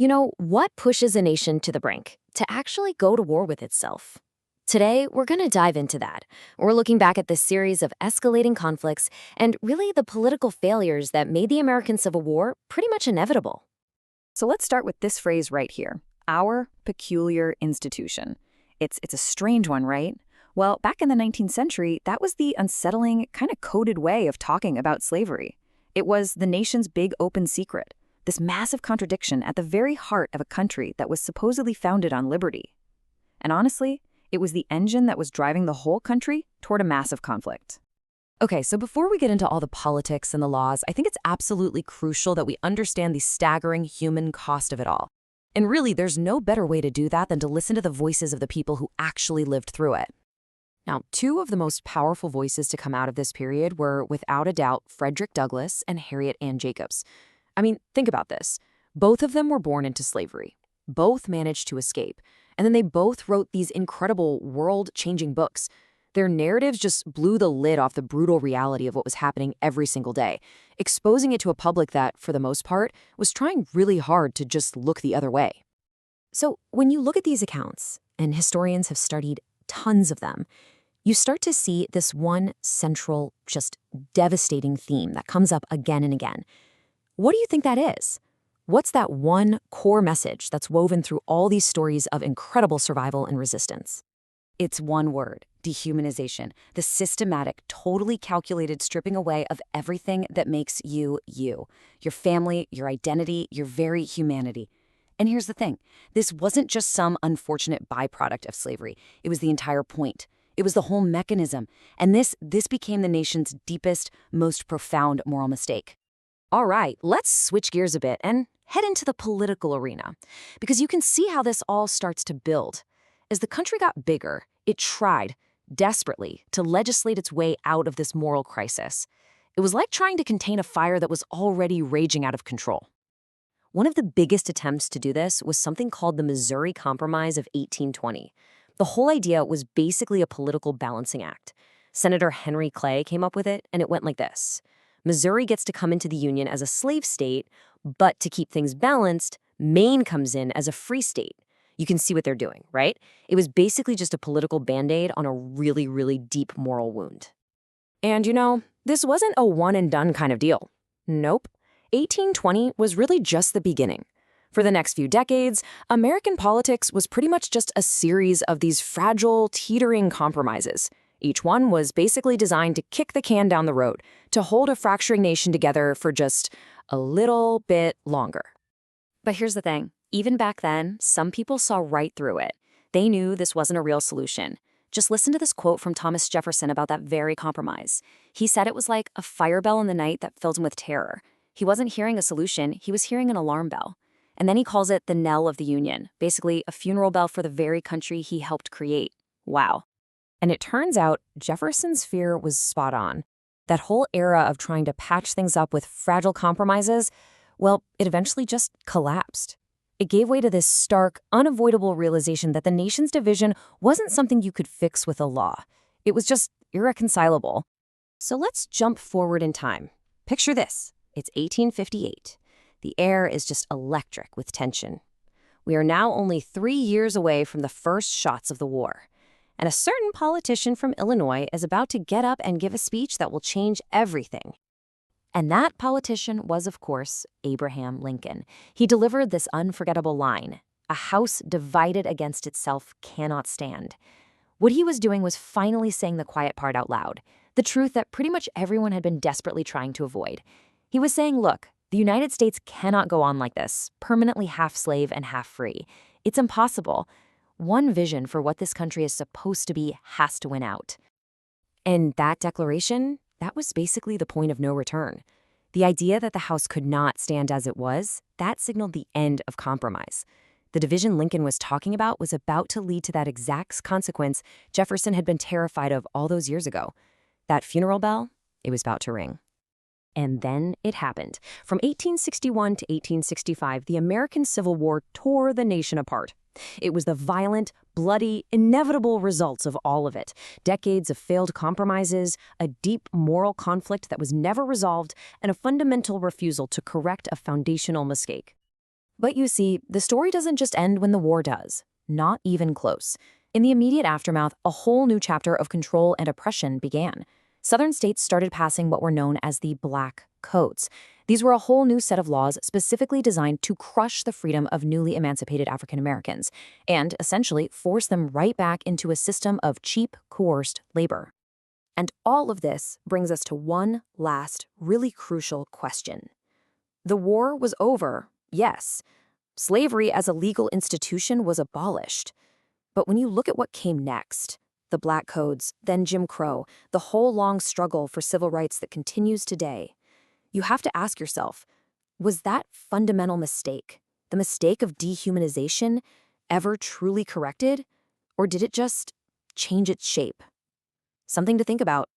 What pushes a nation to the brink to actually go to war with itself? Today, we're going to dive into that. We're looking back at this series of escalating conflicts and really the political failures that made the American Civil War pretty much inevitable. So let's start with this phrase right here, our peculiar institution. It's a strange one, right? Well, back in the 19th century, that was the unsettling, kind of coded way of talking about slavery. It was the nation's big open secret, this massive contradiction at the very heart of a country that was supposedly founded on liberty. And honestly, it was the engine that was driving the whole country toward a massive conflict. Okay, so before we get into all the politics and the laws, I think it's absolutely crucial that we understand the staggering human cost of it all. And really, there's no better way to do that than to listen to the voices of the people who actually lived through it. Now, two of the most powerful voices to come out of this period were, without a doubt, Frederick Douglass and Harriet Ann Jacobs. I mean, think about this. Both of them were born into slavery. Both managed to escape. And then they both wrote these incredible, world-changing books. Their narratives just blew the lid off the brutal reality of what was happening every single day, exposing it to a public that, for the most part, was trying really hard to just look the other way. So when you look at these accounts, and historians have studied tons of them, you start to see this one central, just devastating theme that comes up again and again. What do you think that is? What's that one core message that's woven through all these stories of incredible survival and resistance? It's one word, dehumanization, the systematic, totally calculated stripping away of everything that makes you, you. Your family, your identity, your very humanity. And here's the thing, this wasn't just some unfortunate byproduct of slavery. It was the entire point. It was the whole mechanism. And this became the nation's deepest, most profound moral mistake. All right, let's switch gears a bit and head into the political arena, because you can see how this all starts to build. As the country got bigger, it tried, desperately, to legislate its way out of this moral crisis. It was like trying to contain a fire that was already raging out of control. One of the biggest attempts to do this was something called the Missouri Compromise of 1820. The whole idea was basically a political balancing act. Senator Henry Clay came up with it, and it went like this. Missouri gets to come into the Union as a slave state, but to keep things balanced, Maine comes in as a free state. You can see what they're doing, right? It was basically just a political band-aid on a really, really deep moral wound. And this wasn't a one-and-done kind of deal. Nope. 1820 was really just the beginning. For the next few decades, American politics was pretty much just a series of these fragile, teetering compromises. Each one was basically designed to kick the can down the road, to hold a fracturing nation together for just a little bit longer. But here's the thing. Even back then, some people saw right through it. They knew this wasn't a real solution. Just listen to this quote from Thomas Jefferson about that very compromise. He said it was like a fire bell in the night that filled him with terror. He wasn't hearing a solution, he was hearing an alarm bell. And then he calls it the knell of the Union, basically a funeral bell for the very country he helped create. Wow. And it turns out Jefferson's fear was spot on. That whole era of trying to patch things up with fragile compromises, well, it eventually just collapsed. It gave way to this stark, unavoidable realization that the nation's division wasn't something you could fix with a law. It was just irreconcilable. So let's jump forward in time. Picture this. It's 1858. The air is just electric with tension. We are now only 3 years away from the first shots of the war. And a certain politician from Illinois is about to get up and give a speech that will change everything. And that politician was, of course, Abraham Lincoln. He delivered this unforgettable line, "A house divided against itself cannot stand." What he was doing was finally saying the quiet part out loud, the truth that pretty much everyone had been desperately trying to avoid. He was saying, look, the United States cannot go on like this, permanently half slave and half free. It's impossible. One vision for what this country is supposed to be has to win out. And that declaration, that was basically the point of no return. The idea that the House could not stand as it was, that signaled the end of compromise. The division Lincoln was talking about was about to lead to that exact consequence Jefferson had been terrified of all those years ago. That funeral bell, it was about to ring. And then it happened. From 1861 to 1865, the American Civil War tore the nation apart. It was the violent, bloody, inevitable results of all of it. Decades of failed compromises, a deep moral conflict that was never resolved, and a fundamental refusal to correct a foundational mistake. But you see, the story doesn't just end when the war does. Not even close. In the immediate aftermath, a whole new chapter of control and oppression began. Southern states started passing what were known as the Black Codes. These were a whole new set of laws specifically designed to crush the freedom of newly emancipated African Americans and essentially force them right back into a system of cheap, coerced labor. And all of this brings us to one last, really crucial question. The war was over, yes. Slavery as a legal institution was abolished. But when you look at what came next, the Black Codes, then Jim Crow, the whole long struggle for civil rights that continues today, you have to ask yourself, was that fundamental mistake, the mistake of dehumanization, ever truly corrected? Or did it just change its shape? Something to think about.